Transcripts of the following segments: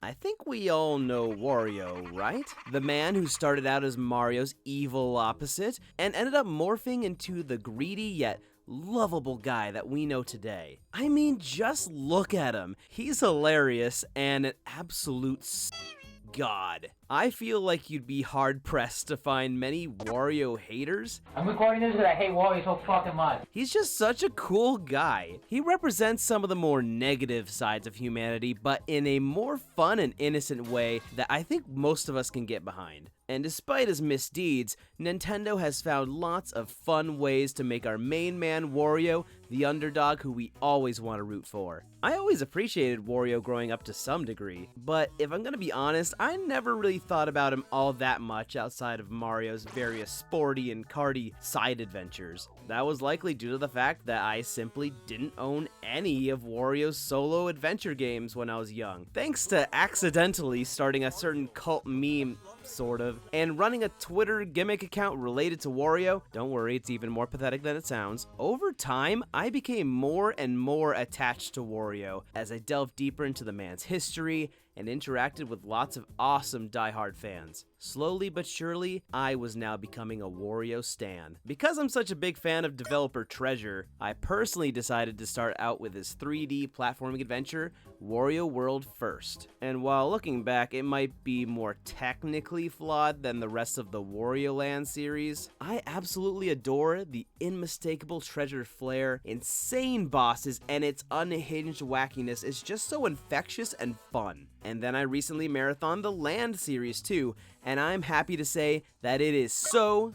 I think we all know Wario, right? The man who started out as Mario's evil opposite and ended up morphing into the greedy yet lovable guy that we know today. I mean, just look at him. He's hilarious and an absolute god. I feel like you'd be hard-pressed to find many Wario haters. I'm recording this because I hate Wario so fucking much. He's just such a cool guy. He represents some of the more negative sides of humanity, but in a more fun and innocent way that I think most of us can get behind. And despite his misdeeds, Nintendo has found lots of fun ways to make our main man Wario the underdog who we always want to root for. I always appreciated Wario growing up to some degree, but if I'm gonna be honest, I never really thought about him all that much outside of Mario's various sporty and karty side adventures. That was likely due to the fact that I simply didn't own any of Wario's solo adventure games when I was young, thanks to accidentally starting a certain cult meme, sort of, and running a Twitter gimmick account related to Wario. Don't worry, it's even more pathetic than it sounds. Over time, I became more and more attached to Wario as I delved deeper into the man's history and interacted with lots of awesome diehard fans. Slowly but surely, I was now becoming a Wario stan. Because I'm such a big fan of developer Treasure, I personally decided to start out with his 3D platforming adventure, Wario World first. And while looking back, it might be more technically flawed than the rest of the Wario Land series, I absolutely adore the unmistakable Treasure flair, insane bosses, and its unhinged wackiness is just so infectious and fun. And then I recently marathoned the Land series too, and I'm happy to say that it is so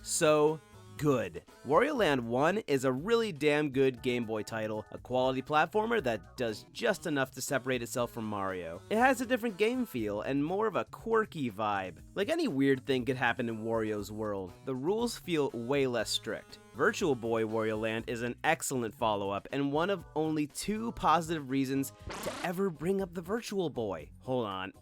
good. Wario Land 1 is a really damn good Game Boy title, a quality platformer that does just enough to separate itself from Mario. It has a different game feel and more of a quirky vibe. Like any weird thing could happen in Wario's world, the rules feel way less strict. Virtual Boy Wario Land is an excellent follow-up and one of only 2 positive reasons to ever bring up the Virtual Boy. Hold on.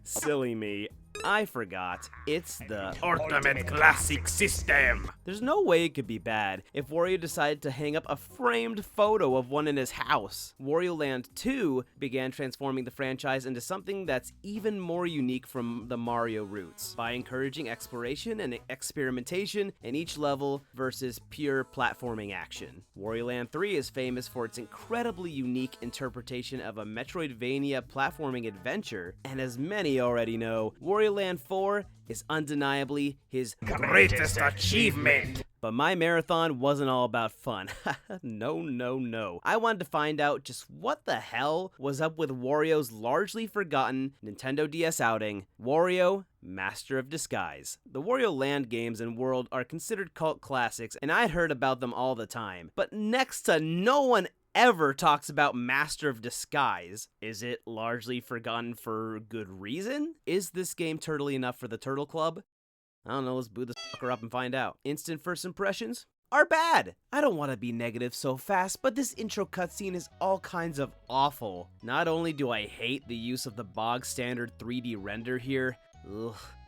Silly me. I forgot. It's the Ultimate Classic System. There's no way it could be bad if Wario decided to hang up a framed photo of one in his house. Wario Land 2 began transforming the franchise into something that's even more unique from the Mario roots by encouraging exploration and experimentation in each level versus pure platforming action. Wario Land 3 is famous for its incredibly unique interpretation of a Metroidvania platforming adventure, and as many already know, Wario Land 4 is undeniably his Greatest achievement. But my marathon wasn't all about fun. No. I wanted to find out just what the hell was up with Wario's largely forgotten Nintendo DS outing, Wario Master of Disguise. The Wario Land games and world are considered cult classics, and I'd heard about them all the time. But next to no one ever talks about Master of Disguise. Is it largely forgotten for good reason? Is this game turtly enough for the Turtle Club? I don't know, let's boot this fucker up and find out. Instant first impressions are bad. I don't want to be negative so fast, but this intro cutscene is all kinds of awful. Not only do I hate the use of the bog standard 3D render here,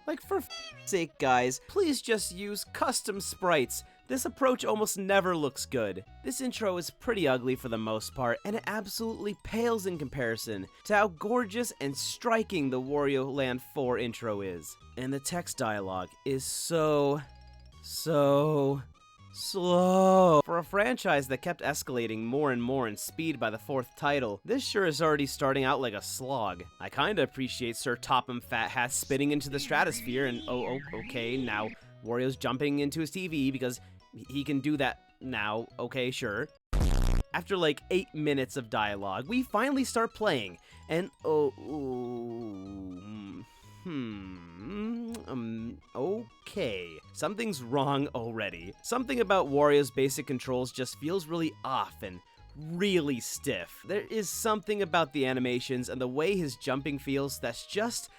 like for sake guys, please just use custom sprites. This approach almost never looks good. This intro is pretty ugly for the most part, and it absolutely pales in comparison to how gorgeous and striking the Wario Land 4 intro is. And the text dialogue is so slow. For a franchise that kept escalating more and more in speed by the 4th title, this sure is already starting out like a slog. I kinda appreciate Sir Topham Fat Hat spitting into the stratosphere and okay, now Wario's jumping into his TV because he can do that now, okay, sure. After like 8 minutes of dialogue, we finally start playing, and okay. Something's wrong already. Something about Wario's basic controls just feels really off and really stiff. There is something about the animations and the way his jumping feels that's just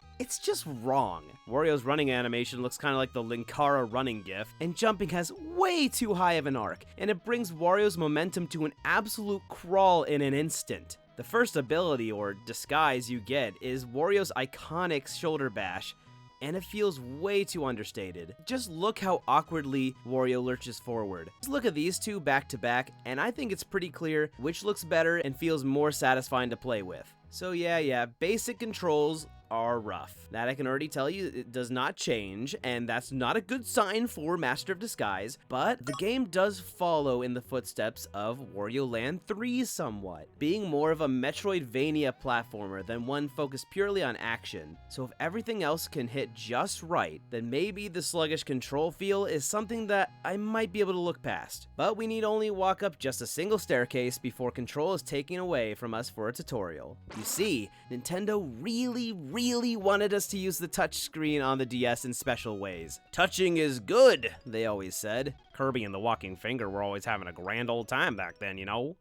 wrong. Wario's running animation looks kind of like the Linkara running gif, and jumping has way too high of an arc, and it brings Wario's momentum to an absolute crawl in an instant. The first ability, or disguise, you get is Wario's iconic shoulder bash, and it feels way too understated. Just look how awkwardly Wario lurches forward. Just look at these two back to back, and I think it's pretty clear which looks better and feels more satisfying to play with. So yeah, basic controls are rough. That I can already tell you, it does not change, and that's not a good sign for Master of Disguise, but the game does follow in the footsteps of Wario Land 3 somewhat, being more of a Metroidvania platformer than one focused purely on action. So if everything else can hit just right, then maybe the sluggish control feel is something that I might be able to look past. But we need only walk up just a single staircase before control is taken away from us for a tutorial. You see, Nintendo really wanted us to use the touchscreen on the DS in special ways. Touching is good, they always said. Kirby and the walking finger were always having a grand old time back then, you know?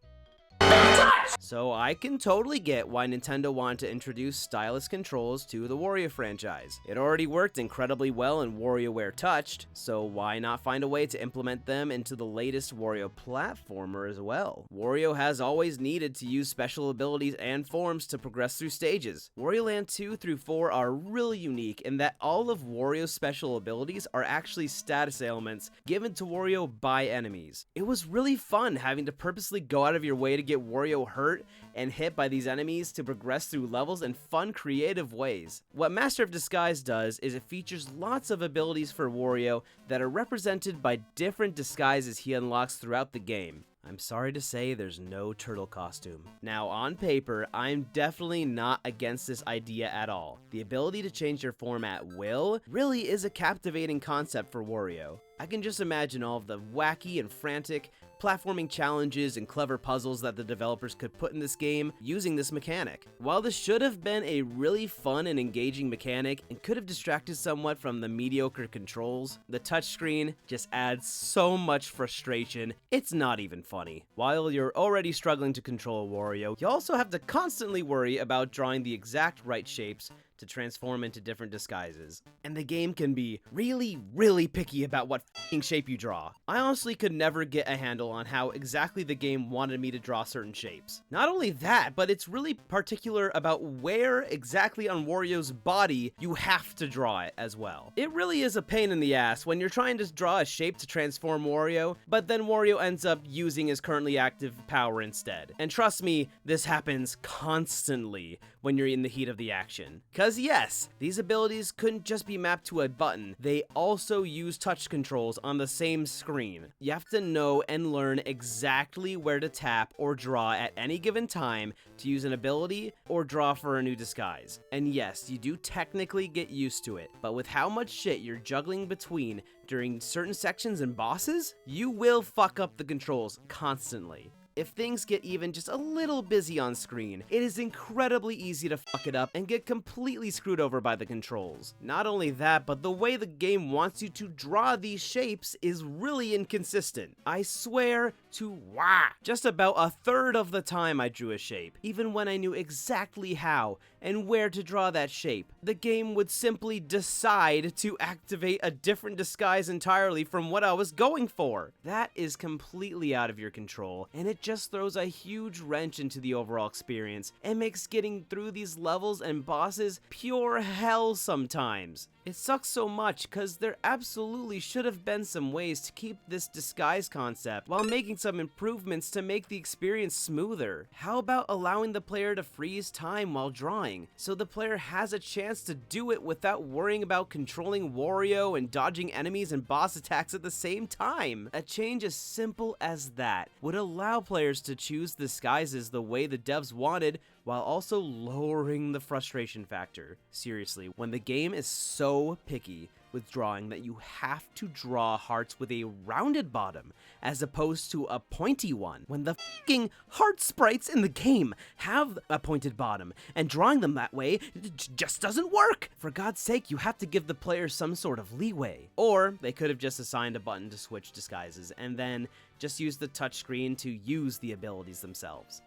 So I can totally get why Nintendo wanted to introduce stylus controls to the Wario franchise. It already worked incredibly well in WarioWare Touched, so why not find a way to implement them into the latest Wario platformer as well? Wario has always needed to use special abilities and forms to progress through stages. Wario Land 2 through 4 are really unique in that all of Wario's special abilities are actually status ailments given to Wario by enemies. It was really fun having to purposely go out of your way to get Wario hurt and hit by these enemies to progress through levels in fun, creative ways. What Master of Disguise does is it features lots of abilities for Wario that are represented by different disguises he unlocks throughout the game. I'm sorry to say there's no turtle costume. Now, on paper, I'm definitely not against this idea at all. The ability to change your form at will really is a captivating concept for Wario. I can just imagine all of the wacky and frantic platforming challenges and clever puzzles that the developers could put in this game using this mechanic. While this should have been a really fun and engaging mechanic and could have distracted somewhat from the mediocre controls, the touchscreen just adds so much frustration, it's not even funny. While you're already struggling to control Wario, you also have to constantly worry about drawing the exact right shapes to transform into different disguises. And the game can be really picky about what f***ing shape you draw. I honestly could never get a handle on how exactly the game wanted me to draw certain shapes. Not only that, but it's really particular about where exactly on Wario's body you have to draw it as well. It really is a pain in the ass when you're trying to draw a shape to transform Wario, but then Wario ends up using his currently active power instead. And trust me, this happens constantly when you're in the heat of the action. Cause yes, these abilities couldn't just be mapped to a button, they also use touch controls on the same screen. You have to know and learn exactly where to tap or draw at any given time to use an ability or draw for a new disguise. And yes, you do technically get used to it, but with how much shit you're juggling between during certain sections and bosses, you will fuck up the controls constantly. If things get even just a little busy on screen, it is incredibly easy to fuck it up and get completely screwed over by the controls. Not only that, but the way the game wants you to draw these shapes is really inconsistent. I swear to just about a third of the time I drew a shape, even when I knew exactly how and where to draw that shape. The game would simply decide to activate a different disguise entirely from what I was going for. That is completely out of your control, and it just throws a huge wrench into the overall experience and makes getting through these levels and bosses pure hell sometimes. It sucks so much because there absolutely should have been some ways to keep this disguise concept while making some improvements to make the experience smoother. How about allowing the player to freeze time while drawing so the player has a chance to do it without worrying about controlling Wario and dodging enemies and boss attacks at the same time? A change as simple as that would allow players to choose disguises the way the devs wanted while also lowering the frustration factor. Seriously, when the game is so picky with drawing that you have to draw hearts with a rounded bottom as opposed to a pointy one, when the fucking heart sprites in the game have a pointed bottom, and drawing them that way just doesn't work. For God's sake, you have to give the player some sort of leeway. Or they could have just assigned a button to switch disguises and then just use the touchscreen to use the abilities themselves.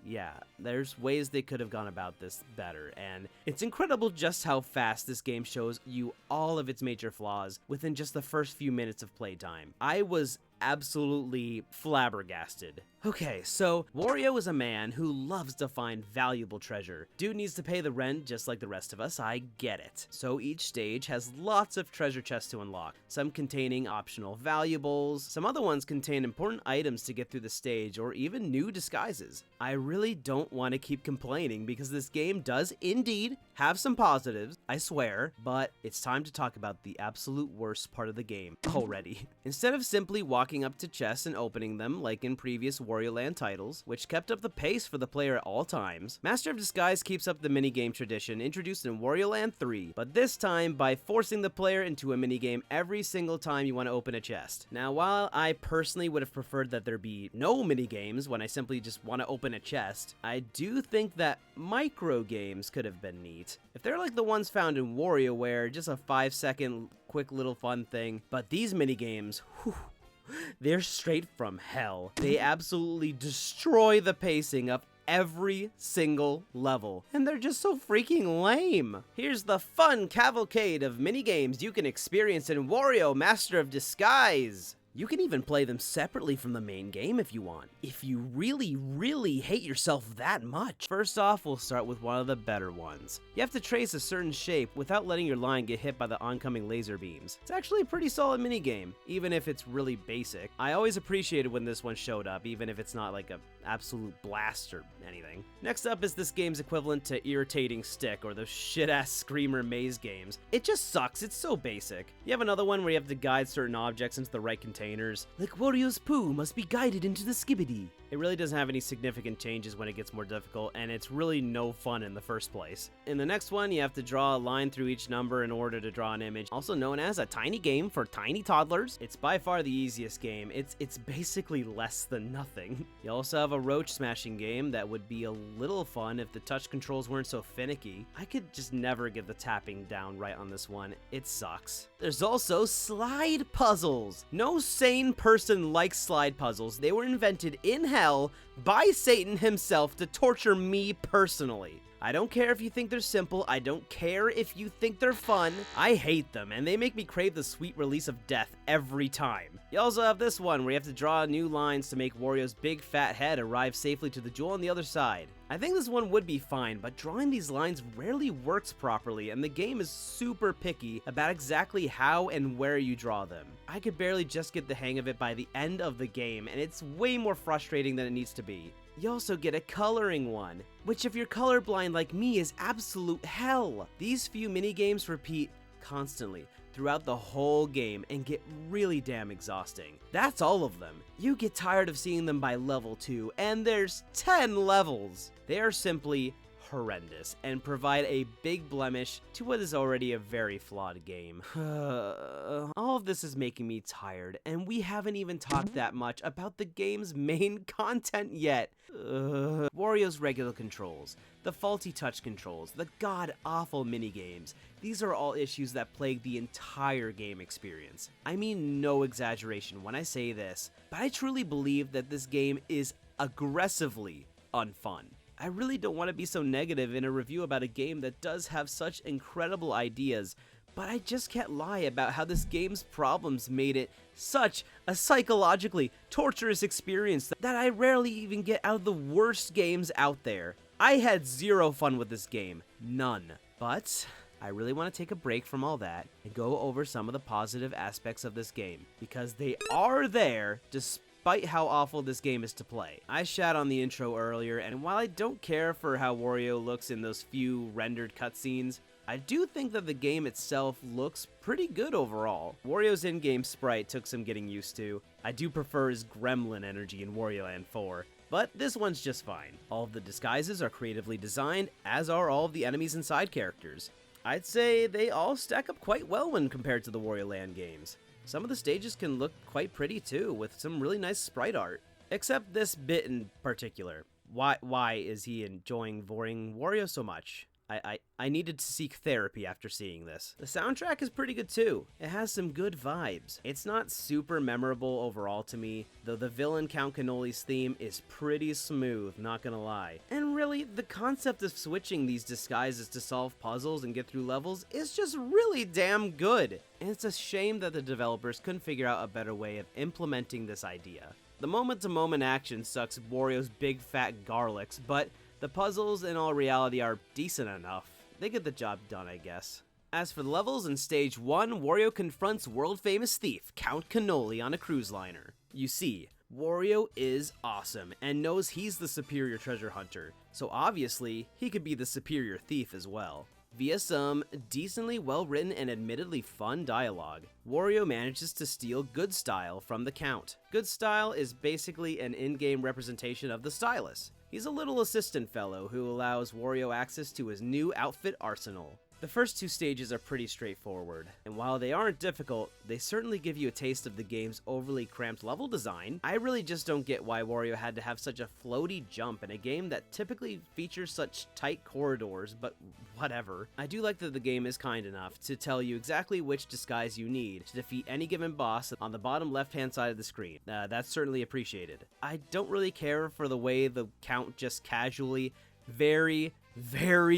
Yeah, there's ways they could have gone about this better, and it's incredible just how fast this game shows you all of its major flaws within just the first few minutes of playtime. I was absolutely flabbergasted Okay, so Wario is a man who loves to find valuable treasure. Dude needs to pay the rent just like the rest of us, I get it. So each stage has lots of treasure chests to unlock, some containing optional valuables, some other ones contain important items to get through the stage, or even new disguises. I really don't want to keep complaining because this game does indeed have some positives, I swear, but it's time to talk about the absolute worst part of the game already. Instead of simply walking up to chests and opening them like in previous Wario Land titles, which kept up the pace for the player at all times, Master of Disguise keeps up the minigame tradition introduced in Wario Land 3, but this time by forcing the player into a minigame every single time you want to open a chest. Now, while I personally would have preferred that there be no minigames when I simply just want to open a chest, I do think that micro games could have been neat. If they're like the ones found in WarioWare, just a 5-second quick little fun thing, but these minigames, whew, they're straight from hell. They absolutely destroy the pacing of every single level, and they're just so freaking lame. Here's the fun cavalcade of minigames you can experience in Wario Master of Disguise. You can even play them separately from the main game if you want, if you really hate yourself that much. First off, we'll start with one of the better ones. You have to trace a certain shape without letting your line get hit by the oncoming laser beams. It's actually a pretty solid minigame, even if it's really basic. I always appreciated when this one showed up, even if it's not like a absolute blast or anything. Next up is this game's equivalent to Irritating Stick or those shit-ass Screamer maze games. It just sucks, it's so basic. You have another one where you have to guide certain objects into the right containers, like Wario's poo must be guided into the skibidi. It really doesn't have any significant changes when it gets more difficult, and it's really no fun in the first place. In the next one, you have to draw a line through each number in order to draw an image, also known as a tiny game for tiny toddlers. It's by far the easiest game. It's basically less than nothing. You also have a roach smashing game that would be a little fun if the touch controls weren't so finicky. I could just never get the tapping down right on this one. It sucks. There's also slide puzzles. No sane person likes slide puzzles. They were invented in hell by Satan himself to torture me personally. I don't care if you think they're simple, I don't care if you think they're fun, I hate them, and they make me crave the sweet release of death every time. You also have this one where you have to draw new lines to make Wario's big fat head arrive safely to the jewel on the other side. I think this one would be fine, but drawing these lines rarely works properly, and the game is super picky about exactly how and where you draw them. I could barely just get the hang of it by the end of the game, and it's way more frustrating than it needs to be. You also get a coloring one, which if you're colorblind like me is absolute hell. These few minigames repeat constantly throughout the whole game and get really damn exhausting. That's all of them. You get tired of seeing them by level 2, and there's 10 levels. They are simply horrendous and provide a big blemish to what is already a very flawed game. All of this is making me tired, and we haven't even talked that much about the game's main content yet. Wario's regular controls, the faulty touch controls, the god-awful minigames. These are all issues that plague the entire game experience. I mean no exaggeration when I say this, but I truly believe that this game is aggressively unfun. I really don't want to be so negative in a review about a game that does have such incredible ideas, but I just can't lie about how this game's problems made it such a psychologically torturous experience that I rarely even get out of the worst games out there. I had zero fun with this game, none. But I really want to take a break from all that and go over some of the positive aspects of this game, because they are there despite how awful this game is to play. I shat on the intro earlier, and while I don't care for how Wario looks in those few rendered cutscenes, I do think that the game itself looks pretty good overall. Wario's in-game sprite took some getting used to. I do prefer his gremlin energy in Wario Land 4, but this one's just fine. All of the disguises are creatively designed, as are all of the enemies and side characters. I'd say they all stack up quite well when compared to the Wario Land games. Some of the stages can look quite pretty too, with some really nice sprite art. Except this bit in particular. Why is he enjoying boring Wario so much? I needed to seek therapy after seeing this. The soundtrack is pretty good too. It has some good vibes. It's not super memorable overall to me, though the villain Count Cannoli's theme is pretty smooth, not gonna lie. And really, the concept of switching these disguises to solve puzzles and get through levels is just really damn good. And it's a shame that the developers couldn't figure out a better way of implementing this idea. The moment-to-moment action sucks Wario's big fat garlics, but the puzzles in all reality are decent enough. They get the job done, I guess. As for the levels, in Stage 1, Wario confronts world-famous thief Count Cannoli on a cruise liner. You see, Wario is awesome and knows he's the superior treasure hunter, so obviously, he could be the superior thief as well. Via some decently well-written and admittedly fun dialogue, Wario manages to steal Good Style from the Count. Good Style is basically an in-game representation of the stylus. He's a little assistant fellow who allows Wario access to his new outfit arsenal. The first two stages are pretty straightforward, and while they aren't difficult, they certainly give you a taste of the game's overly cramped level design. I really just don't get why Wario had to have such a floaty jump in a game that typically features such tight corridors, but whatever. I do like that the game is kind enough to tell you exactly which disguise you need to defeat any given boss on the bottom left-hand side of the screen. That's certainly appreciated. I don't really care for the way the Count just casually, very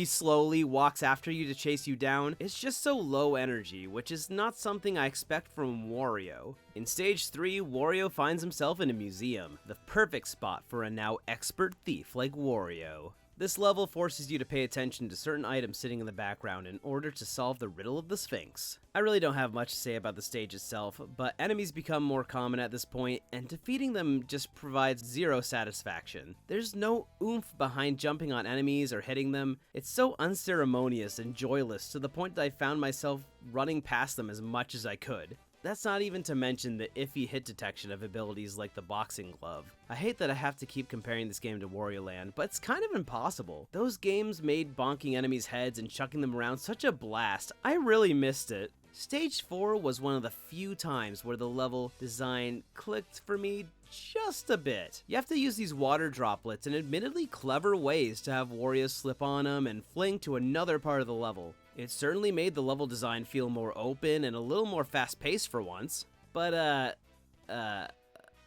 slowly walks after you to chase you down. It's just so low energy, which is not something I expect from Wario. In Stage 3, Wario finds himself in a museum, the perfect spot for a now expert thief like Wario. This level forces you to pay attention to certain items sitting in the background in order to solve the riddle of the Sphinx. I really don't have much to say about the stage itself, but enemies become more common at this point, and defeating them just provides zero satisfaction. There's no oomph behind jumping on enemies or hitting them. It's so unceremonious and joyless to the point that I found myself running past them as much as I could. That's not even to mention the iffy hit detection of abilities like the boxing glove. I hate that I have to keep comparing this game to Wario Land, but it's kind of impossible. Those games made bonking enemies' heads and chucking them around such a blast. I really missed it. Stage 4 was one of the few times where the level design clicked for me just a bit. You have to use these water droplets in admittedly clever ways to have Wario slip on them and fling to another part of the level. It certainly made the level design feel more open and a little more fast-paced for once. But,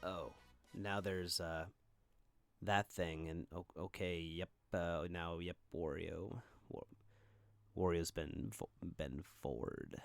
oh, now there's, that thing, and, okay, yep, Wario's been forward.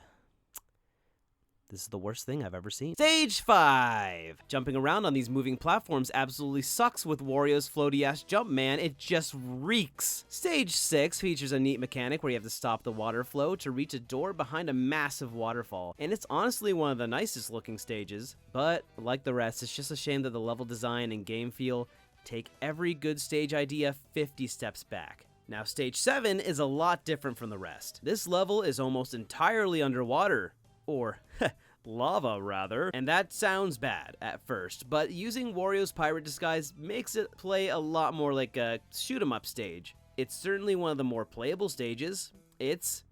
This is the worst thing I've ever seen. Stage 5! Jumping around on these moving platforms absolutely sucks with Wario's floaty-ass jump, man. It just reeks. Stage 6 features a neat mechanic where you have to stop the water flow to reach a door behind a massive waterfall. And it's honestly one of the nicest looking stages. But, like the rest, it's just a shame that the level design and game feel take every good stage idea 50 steps back. Now, Stage 7 is a lot different from the rest. This level is almost entirely underwater. Or, lava, rather. And that sounds bad at first, but using Wario's pirate disguise makes it play a lot more like a shoot-'em-up stage. It's certainly one of the more playable stages. It's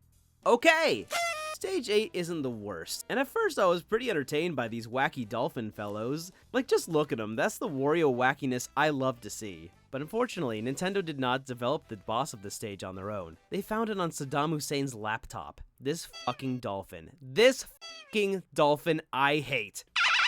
okay. Stage 8 isn't the worst, and at first I was pretty entertained by these wacky dolphin fellows. Like, just look at them, that's the Wario wackiness I love to see. But unfortunately, Nintendo did not develop the boss of the stage on their own. They found it on Saddam Hussein's laptop. This fucking dolphin. This fucking dolphin I hate.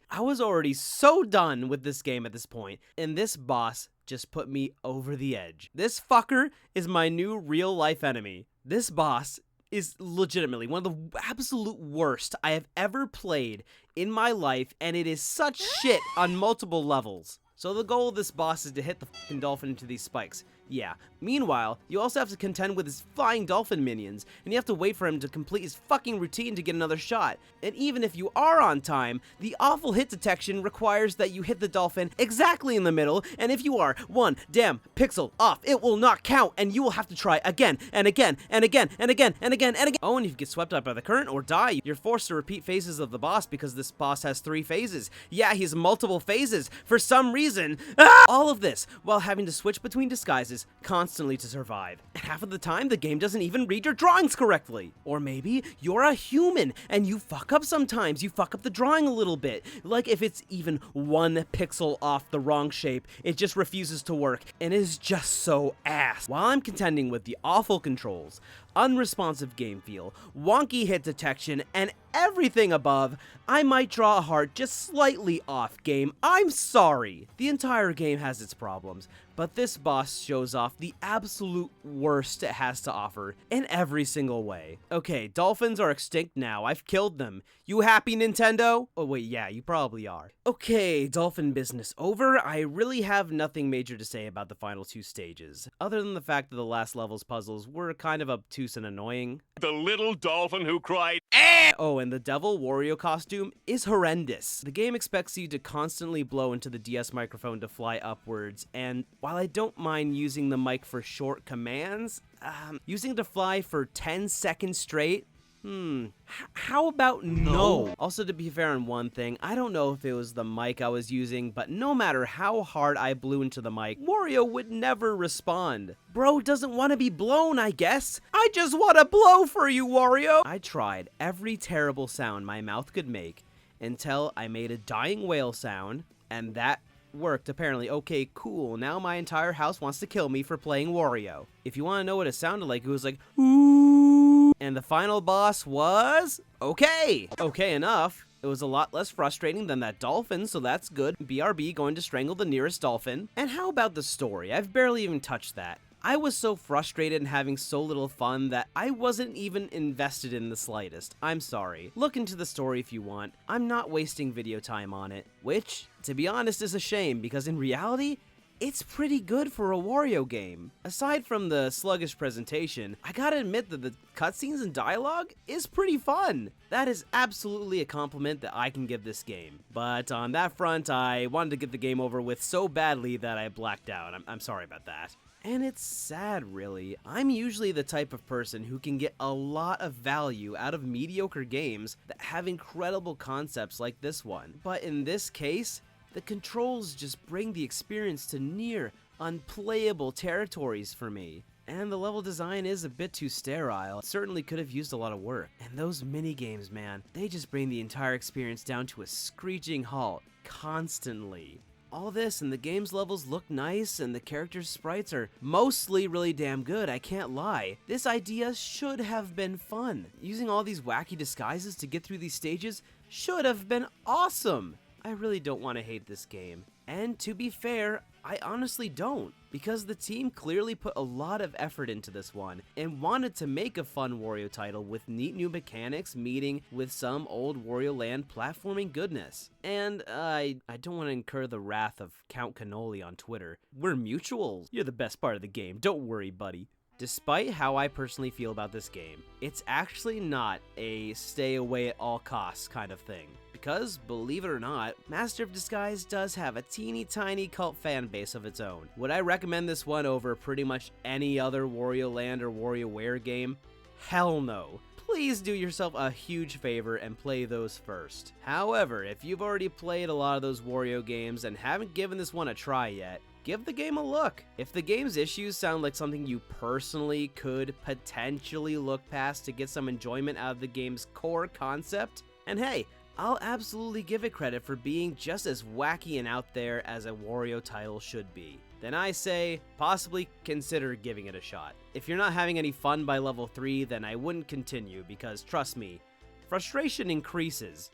I was already so done with this game at this point, and this boss just put me over the edge. This fucker is my new real-life enemy. This boss is legitimately one of the absolute worst I have ever played in my life, and it is such shit on multiple levels. So the goal of this boss is to hit the fucking dolphin into these spikes. Yeah. Meanwhile, you also have to contend with his flying dolphin minions, and you have to wait for him to complete his fucking routine to get another shot. And even if you are on time, the awful hit detection requires that you hit the dolphin exactly in the middle, and if you are one damn pixel off, it will not count, and you will have to try again, and again, and again, and again, and again, and again. Oh, and if you get swept up by the current or die, you're forced to repeat phases of the boss because this boss has 3 phases. Yeah, he has multiple phases for some reason. All of this while having to switch between disguises constantly to survive. And half of the time, the game doesn't even read your drawings correctly. Or maybe you're a human and you fuck up sometimes. You fuck up the drawing a little bit. Like if it's even 1 pixel off the wrong shape, it just refuses to work and is just so ass. While I'm contending with the awful controls, unresponsive game feel, wonky hit detection, and everything above, I might draw a heart just slightly off, game. I'm sorry. The entire game has its problems, but this boss shows off the absolute worst it has to offer in every single way. Okay, dolphins are extinct now. I've killed them. You happy, Nintendo? Oh wait, yeah, you probably are. Okay, dolphin business over. I really have nothing major to say about the final 2 stages, other than the fact that the last level's puzzles were kind of obtuse and annoying. The little dolphin who cried, Oh, and the Devil Wario costume is horrendous. The game expects you to constantly blow into the DS microphone to fly upwards, and while I don't mind using the mic for short commands, using it to fly for 10 seconds straight? How about no? Also, to be fair on one thing, I don't know if it was the mic I was using, but no matter how hard I blew into the mic, Wario would never respond. Bro doesn't want to be blown, I guess. I just want to blow for you, Wario. I tried every terrible sound my mouth could make until I made a dying whale sound, and that worked apparently. Okay, cool. Now my entire house wants to kill me for playing Wario. If you want to know what it sounded like, it was like, ooh. And the final boss was okay enough. It was a lot less frustrating than that dolphin, so that's good. BRB going to strangle the nearest dolphin. And how about the story? I've barely even touched that. I was so frustrated and having so little fun that I wasn't even invested in the slightest. I'm sorry. Look into the story if you want. I'm not wasting video time on it, which, to be honest, is a shame because in reality, it's pretty good for a Wario game. Aside from the sluggish presentation, I gotta admit that the cutscenes and dialogue is pretty fun. That is absolutely a compliment that I can give this game. But on that front, I wanted to get the game over with so badly that I blacked out. I'm sorry about that. And it's sad, really. I'm usually the type of person who can get a lot of value out of mediocre games that have incredible concepts like this one. But in this case, the controls just bring the experience to near unplayable territories for me. And the level design is a bit too sterile. It certainly could have used a lot of work. And those mini-games, man, they just bring the entire experience down to a screeching halt constantly. All this and the game's levels look nice and the characters' sprites are mostly really damn good, I can't lie. This idea should have been fun. Using all these wacky disguises to get through these stages should have been awesome. I really don't want to hate this game. And to be fair, I honestly don't, because the team clearly put a lot of effort into this one and wanted to make a fun Wario title with neat new mechanics meeting with some old Wario Land platforming goodness. And I don't want to incur the wrath of Count Cannoli on Twitter. We're mutuals. You're the best part of the game. Don't worry, buddy. Despite how I personally feel about this game, it's actually not a stay away at all costs kind of thing. Because, believe it or not, Master of Disguise does have a teeny tiny cult fan base of its own. Would I recommend this one over pretty much any other Wario Land or WarioWare game? Hell no. Please do yourself a huge favor and play those first. However, if you've already played a lot of those Wario games and haven't given this one a try yet, give the game a look. If the game's issues sound like something you personally could potentially look past to get some enjoyment out of the game's core concept, and hey, I'll absolutely give it credit for being just as wacky and out there as a Wario title should be. Then I say, possibly consider giving it a shot. If you're not having any fun by level 3, then I wouldn't continue because, trust me, frustration increases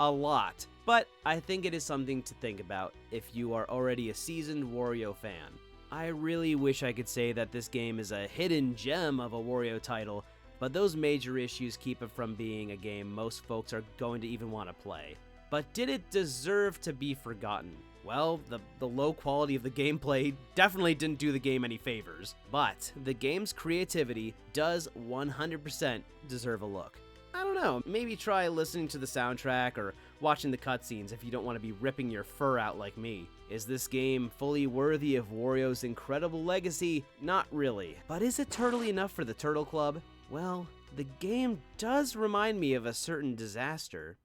a lot. But I think it is something to think about if you are already a seasoned Wario fan. I really wish I could say that this game is a hidden gem of a Wario title, but those major issues keep it from being a game most folks are going to even want to play. But did it deserve to be forgotten? Well, the low quality of the gameplay definitely didn't do the game any favors, but the game's creativity does 100% deserve a look. I don't know, maybe try listening to the soundtrack or watching the cutscenes if you don't want to be ripping your fur out like me. Is this game fully worthy of Wario's incredible legacy? Not really. But is it turtly enough for the Turtle Club? Well, the game does remind me of a certain disaster.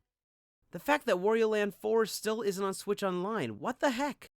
The fact that Wario Land 4 still isn't on Switch Online, what the heck?